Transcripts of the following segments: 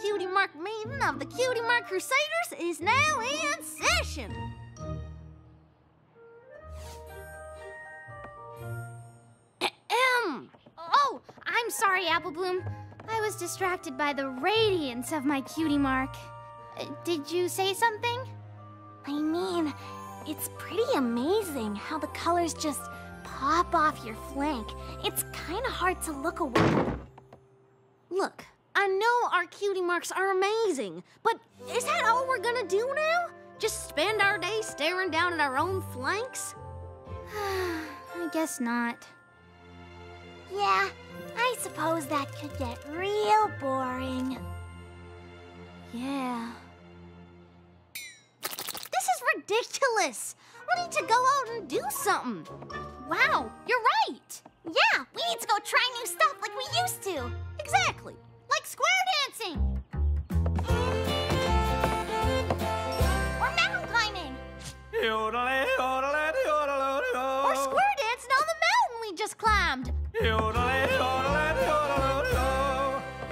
Cutie Mark meeting of the Cutie Mark Crusaders is now in session. Oh, I'm sorry, Apple Bloom. I was distracted by the radiance of my Cutie Mark. Did you say something? I mean, it's pretty amazing how the colors just pop off your flank. It's kind of hard to look away. Look, I know our Cutie Marks are amazing, but is that all we're gonna do now? Just spend our day staring down at our own flanks? I guess not. Yeah, I suppose that could get real boring. Yeah. This is ridiculous. We need to go out and do something. Wow, you're right. Yeah, we need to go try new stuff like we used to. Exactly. Like square dancing. Or mountain climbing. Or square dancing on the mountain we just climbed.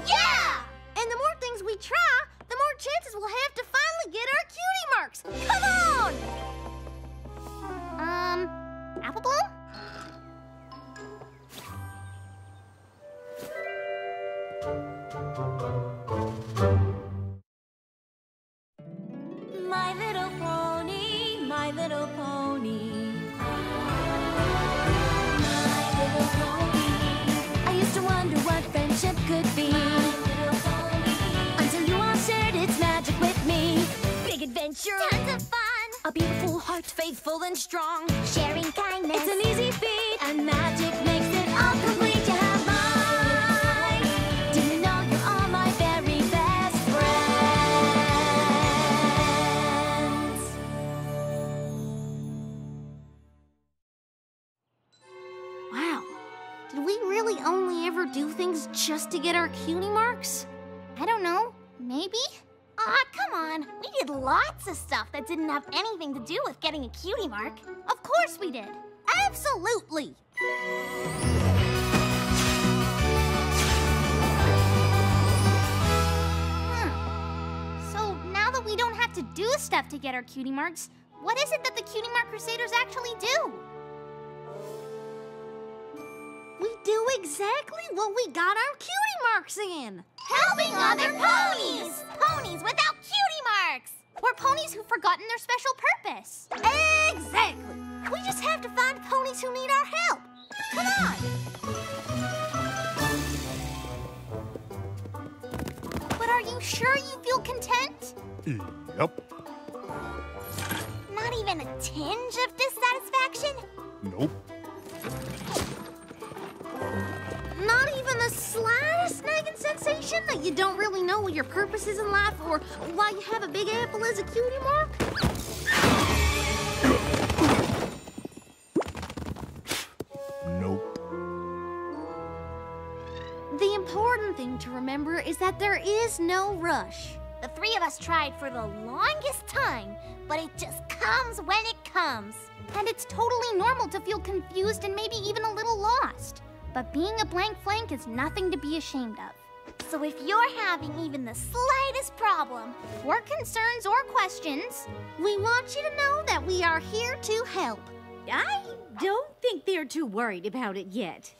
Yeah! And the more things we try, the more chances we'll have to finally get our Cutie Marks. Come on! Apple Bloom? My little pony, my little pony. My little pony. I used to wonder what friendship could be. My little pony. Until you all shared its magic with me. Big adventure. Tons of fun. A beautiful heart, faithful and strong. Sharing kindness. It's an easy feat, and magic makes it all complete. You have mine. Do you know you're all my very best friends? Wow. Did we really only ever do things just to get our Cutie Marks? I don't know. Maybe? Aw, come on. We did lots of stuff that didn't have anything to do with getting a Cutie Mark. Of course we did. Absolutely. So now that we don't have to do stuff to get our Cutie Marks, what is it that the Cutie Mark Crusaders actually do? We do exactly what we got our Cutie Marks in. Helping other ponies! Ponies without Cutie Marks! We're ponies who've forgotten their special purpose. Exactly. We just have to find ponies who need our help. Come on. But are you sure you feel content? Yep. Not even a tinge of dissatisfaction? Nope. Not even the slightest nagging sensation that you don't really know what your purpose is in life or why you have a big apple as a Cutie Mark? Nope. The important thing to remember is that there is no rush. The three of us tried for the longest time, but it just comes when it comes. And it's totally normal to feel confused and maybe even a little lost. But being a blank flank is nothing to be ashamed of. So if you're having even the slightest problem, or concerns or questions, we want you to know that we are here to help. I don't think they're too worried about it yet.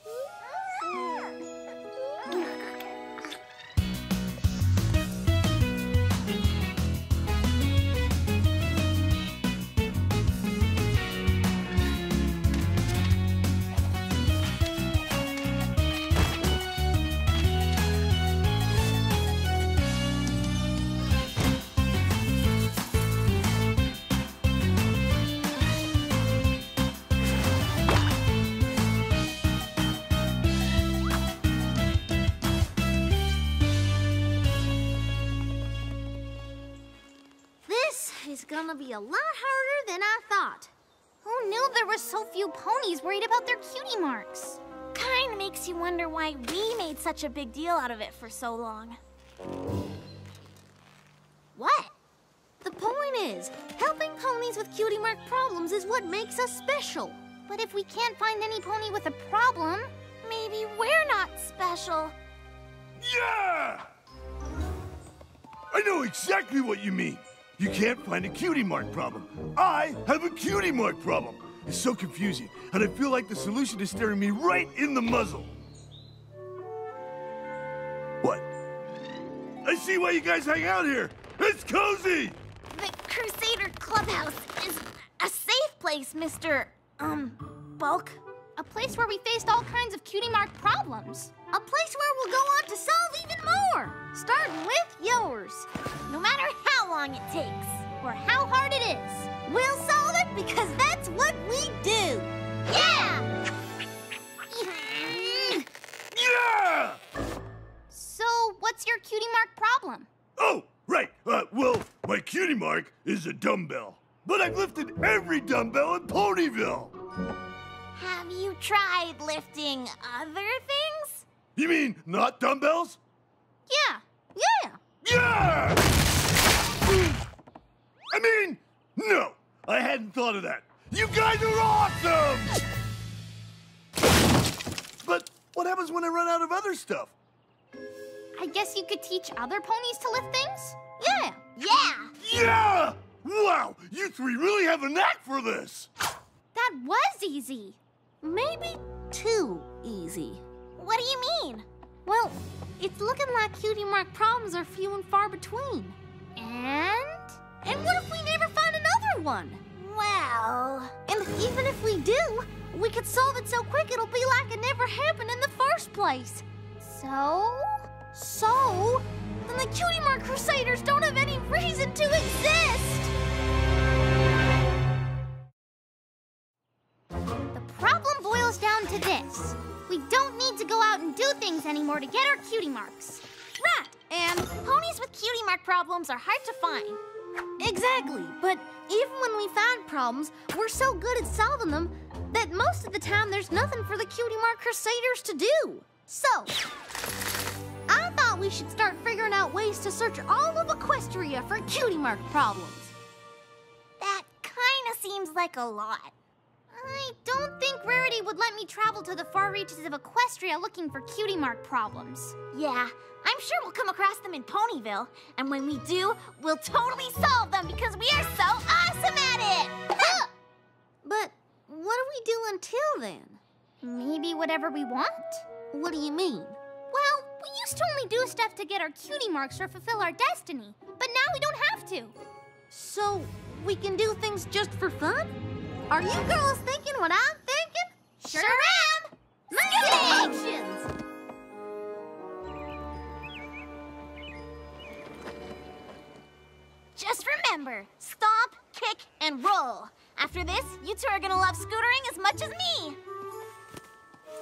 It's gonna be a lot harder than I thought. Who knew there were so few ponies worried about their Cutie Marks? Kinda makes you wonder why we made such a big deal out of it for so long. What? The point is, helping ponies with Cutie Mark problems is what makes us special. But if we can't find any pony with a problem, maybe we're not special. Yeah! I know exactly what you mean. You can't find a Cutie Mark problem. I have a Cutie Mark problem. It's so confusing, and I feel like the solution is staring me right in the muzzle. What? I see why you guys hang out here. It's cozy! The Crusader Clubhouse is a safe place, Mr. Bulk. A place where we faced all kinds of Cutie Mark problems. A place where we'll go on to solve even more, starting with yours. No matter how long it takes. Or how hard it is. We'll solve it because that's what we do. Yeah! Yeah! So, what's your Cutie Mark problem? Oh, right. Well, my Cutie Mark is a dumbbell. But I've lifted every dumbbell in Ponyville. Have you tried lifting other things? You mean not dumbbells? Yeah. Yeah! I mean, no. I hadn't thought of that. You guys are awesome! But what happens when I run out of other stuff? I guess you could teach other ponies to lift things? Yeah. Yeah! Wow, you three really have a knack for this. That was easy. Maybe too easy. What do you mean? Well, it's looking like Cutie Mark problems are few and far between. And what if we never find another one? Well... And even if we do, we could solve it so quick it'll be like it never happened in the first place. So, then the Cutie Mark Crusaders don't have any reason to exist! The problem boils down to this. We don't need to go out and do things anymore to get our Cutie Marks. Right, and ponies with Cutie Mark problems are hard to find. Exactly, but even when we find problems, we're so good at solving them that most of the time there's nothing for the Cutie Mark Crusaders to do. So, I thought we should start figuring out ways to search all of Equestria for Cutie Mark problems. That kinda seems like a lot. I don't think Rarity would let me travel to the far reaches of Equestria looking for Cutie Mark problems. Yeah, I'm sure we'll come across them in Ponyville. And when we do, we'll totally solve them because we are so awesome at it! But what do we do until then? Maybe whatever we want? What do you mean? Well, we used to only do stuff to get our Cutie Marks or fulfill our destiny. But now we don't have to. So, we can do things just for fun? Are you girls thinking what I'm thinking? Sure am! Actions! Just remember, stomp, kick, and roll. After this, you two are gonna love scootering as much as me.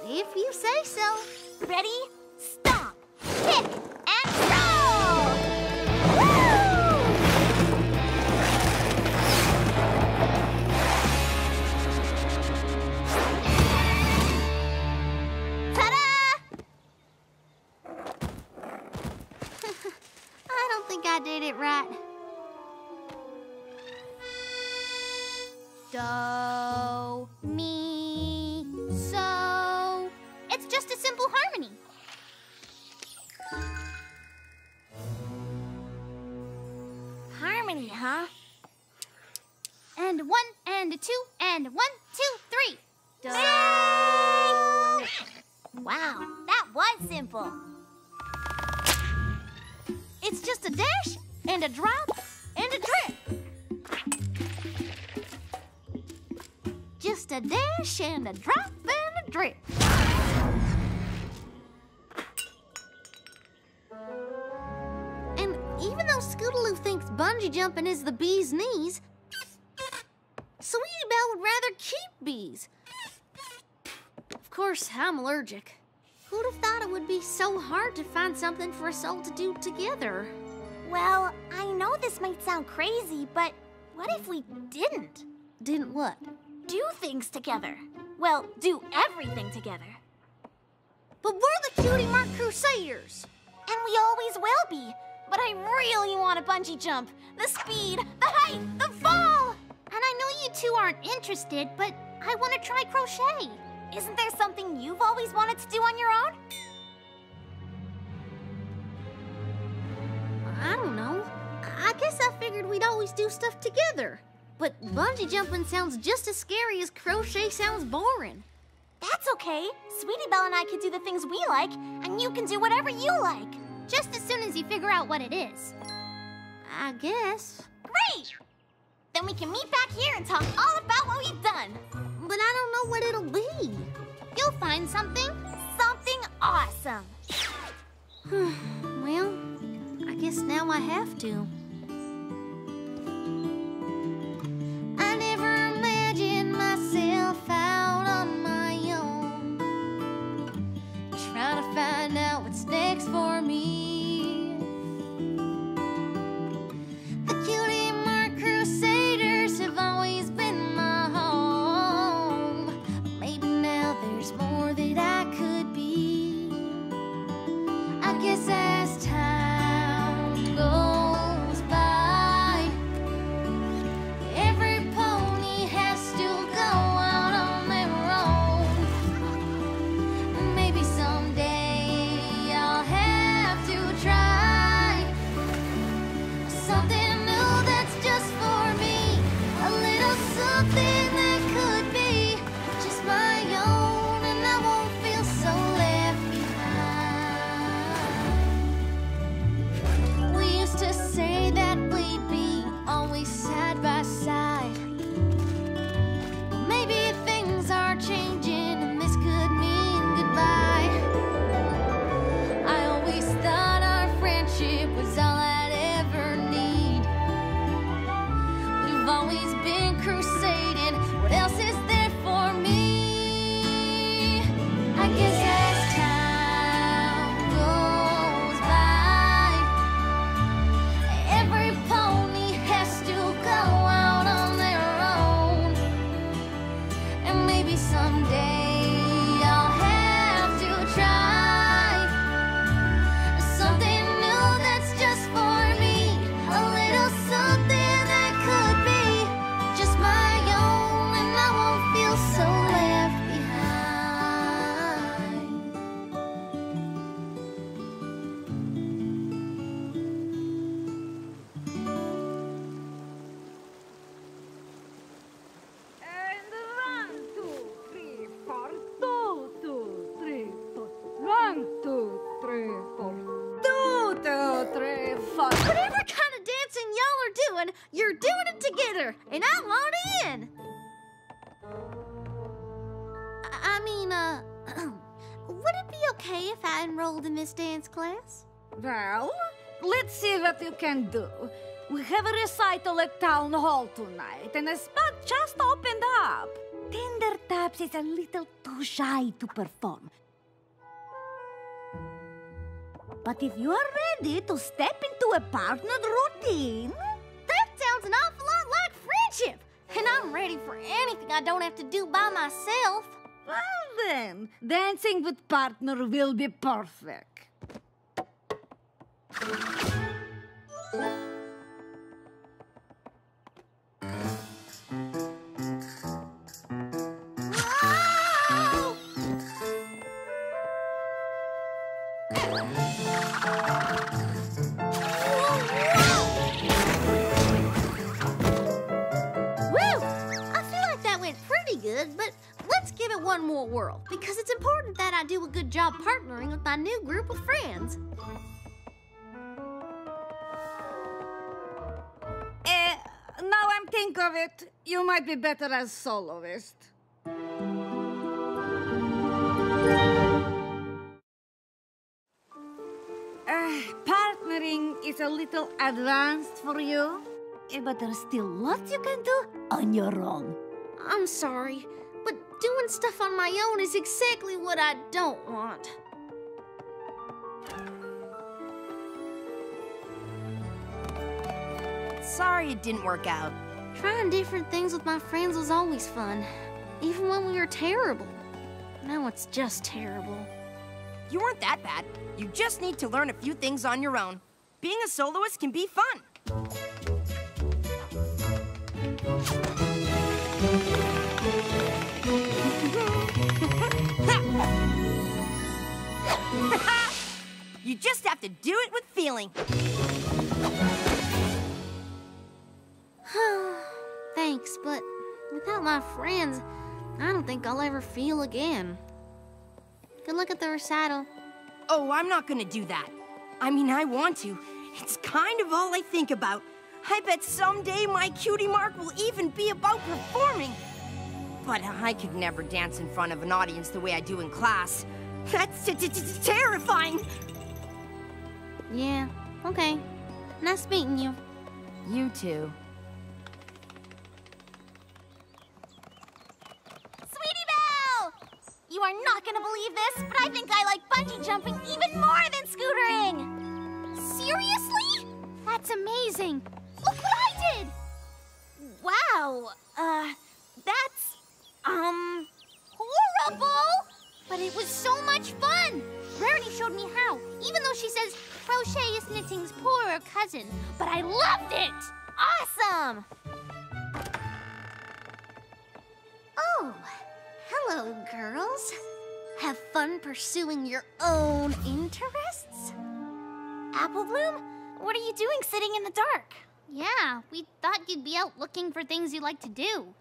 If you say so. Ready? Stomp, kick, and roll! Woo! Ta-da! I don't think I did it right. Do, mi, so. It's just a simple harmony. Harmony, huh? And one, and a two, and 1, 2, 3. Do. Wow, that was simple. It's just a dash, and a drop, and a drip. Just a dash, and a drop, and a drip. And even though Scootaloo thinks bungee jumping is the bee's knees, Sweetie Belle would rather keep bees. Of course, I'm allergic. Who'd have thought it would be so hard to find something for us all to do together? Well, I know this might sound crazy, but what if we didn't? Didn't what? Do things together. Well, do everything together. But we're the Cutie Mark Crusaders. And we always will be. But I really want to bungee jump. The speed, the height, the fall. And I know you two aren't interested, but I want to try crochet. Isn't there something you've always wanted to do on your own? I don't know. figured we'd always do stuff together. But bungee jumping sounds just as scary as crochet sounds boring. That's okay. Sweetie Belle and I can do the things we like, and you can do whatever you like. Just as soon as you figure out what it is. I guess. Great! Then we can meet back here and talk all about what we've done. But I don't know what it'll be. You'll find something. Something awesome. Well, I guess now I have to. I never imagined myself out on my own, trying to find out what's next for me. The Cutie Mark Crusaders have always been my home. Maybe now there's more that I could be. I guess as time goes by, every pony has to go out on their own. Maybe someday I'll have to try something new that's just for me. A little something that could be just my own, and I won't feel so left behind. We used to say that we'd be always side by side. Maybe things are changing and this could mean goodbye. I always thought our friendship was all I'd ever need. We've always been crusading. What else is there for me? I guess as time goes by, every pony has to go out on their own. And maybe someday I'll have to try something new that's just for me. A little something that could be just my own, and I won't feel so left behind. And 1, 2, 3, 4. 2, 2, 3, 4. 1, 2, 3, 4. 2, 2, 3, 4. Whatever kind of dancing y'all are doing, you're doing it together, and I want in. I mean, would it be okay if I enrolled in this dance class? Well, let's see what you can do. We have a recital at Town Hall tonight, and the spot just opened up. Tendertaps is a little too shy to perform. But if you are ready to step into a partnered routine... That sounds an awful lot like friendship, and I'm ready for anything I don't have to do by myself. Well then, dancing with partner will be perfect. Whoa! Woo! I feel like that went pretty good, but let's give it one more whirl, because it's important that I do a good job partnering with my new group of friends. Now I'm think of it, you might be better as soloist. Partnering is a little advanced for you, but there's still lots you can do on your own. I'm sorry, but doing stuff on my own is exactly what I don't want. Sorry it didn't work out. Trying different things with my friends was always fun, even when we were terrible. Now it's just terrible. You weren't that bad. You just need to learn a few things on your own. Being a soloist can be fun. You just have to do it with feeling. but without my friends, I don't think I'll ever feel again. Good luck at the recital. Oh, I'm not gonna do that. I mean, I want to. It's kind of all I think about. I bet someday my cutie mark will even be about performing. But I could never dance in front of an audience the way I do in class. That's terrifying. Yeah, okay. Nice meeting you. You too. Sweetie Belle! You are not gonna believe this, but I think I like bungee jumping even more than scootering! Seriously? That's amazing. Look what I did! Wow, that's, horrible! But it was so much fun. Rarity showed me how, even though she says crochet is knitting's poorer cousin. But I loved it! Awesome! Oh, hello, girls. Have fun pursuing your own interests? Apple Bloom, what are you doing sitting in the dark? Yeah, we thought you'd be out looking for things you like to do.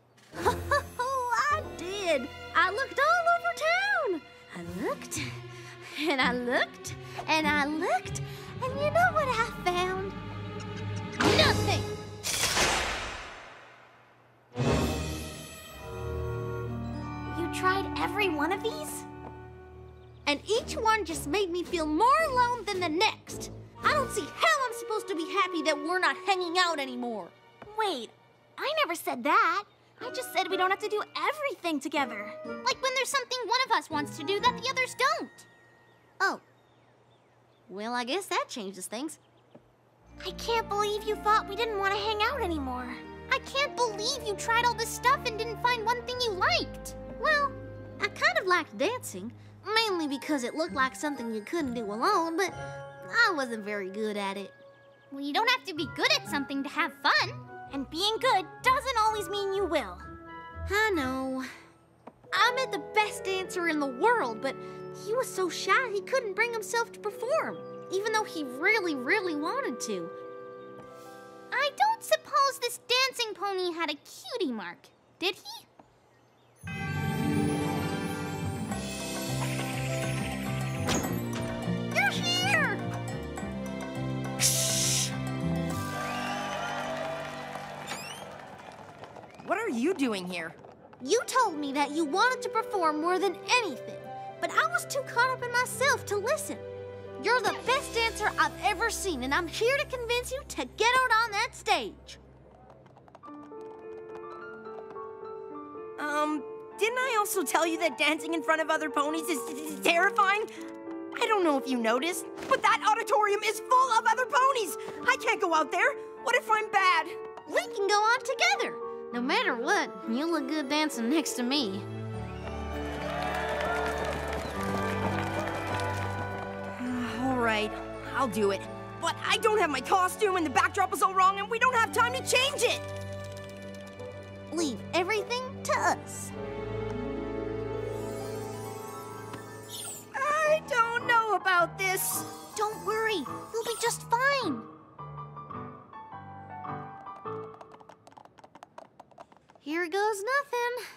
Oh, I did. I looked all over town. I looked, and I looked, and I looked, and you know what I found? Nothing. You tried every one of these? And each one just made me feel more alone than the next. I don't see how I'm supposed to be happy that we're not hanging out anymore. Wait, I never said that. I just said we don't have to do everything together. Like when there's something one of us wants to do that the others don't. Oh. Well, I guess that changes things. I can't believe you thought we didn't want to hang out anymore. I can't believe you tried all this stuff and didn't find one thing you liked. Well, I kind of liked dancing, mainly because it looked like something you couldn't do alone, but I wasn't very good at it. Well, you don't have to be good at something to have fun. And being good doesn't always mean you will. I know. I met the best dancer in the world, but he was so shy he couldn't bring himself to perform, even though he really, really wanted to. I don't suppose this dancing pony had a cutie mark, did he? You're here! What are you doing here? You told me that you wanted to perform more than anything, but I was too caught up in myself to listen. You're the best dancer I've ever seen, and I'm here to convince you to get out on that stage. Didn't I also tell you that dancing in front of other ponies is terrifying? I don't know if you noticed, but that auditorium is full of other ponies. I can't go out there. What if I'm bad? We can go on together. No matter what, you look good dancing next to me. All right, I'll do it. But I don't have my costume and the backdrop is all wrong and we don't have time to change it. Leave everything to us. I don't know about this. Don't worry, you'll be just fine. Here goes nothing.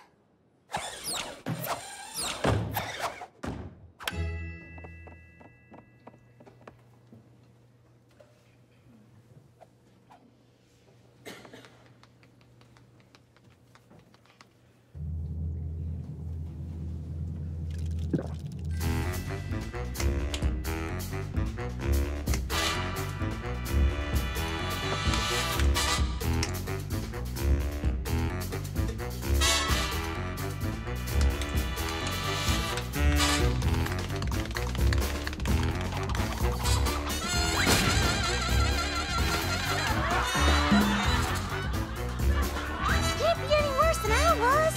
Can't be any worse than I was.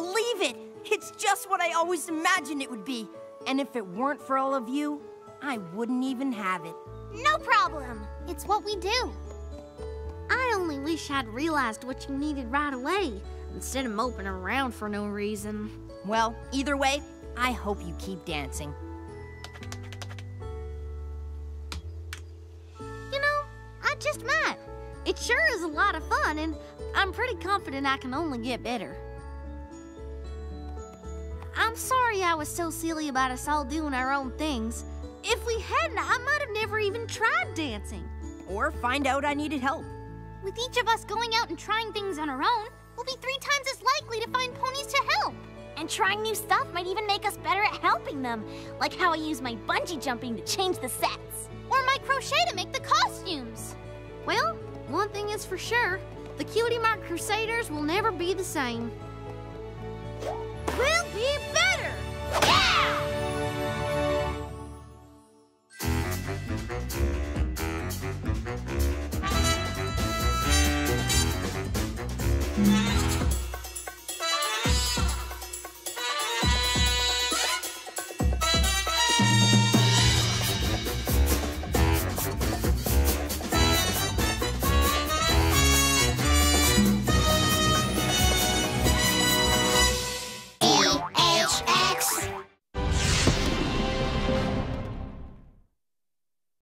believe it! It's just what I always imagined it would be. And if it weren't for all of you, I wouldn't even have it. No problem. It's what we do. I only wish I'd realized what you needed right away, instead of moping around for no reason. Well, either way, I hope you keep dancing. You know, I just might. It sure is a lot of fun, and I'm pretty confident I can only get better. I'm sorry I was so silly about us all doing our own things. If we hadn't, I might have never even tried dancing. Or find out I needed help. With each of us going out and trying things on our own, we'll be 3 times as likely to find ponies to help. And trying new stuff might even make us better at helping them, like how I use my bungee jumping to change the sets. Or my crochet to make the costumes. Well, one thing is for sure, the Cutie Mark Crusaders will never be the same.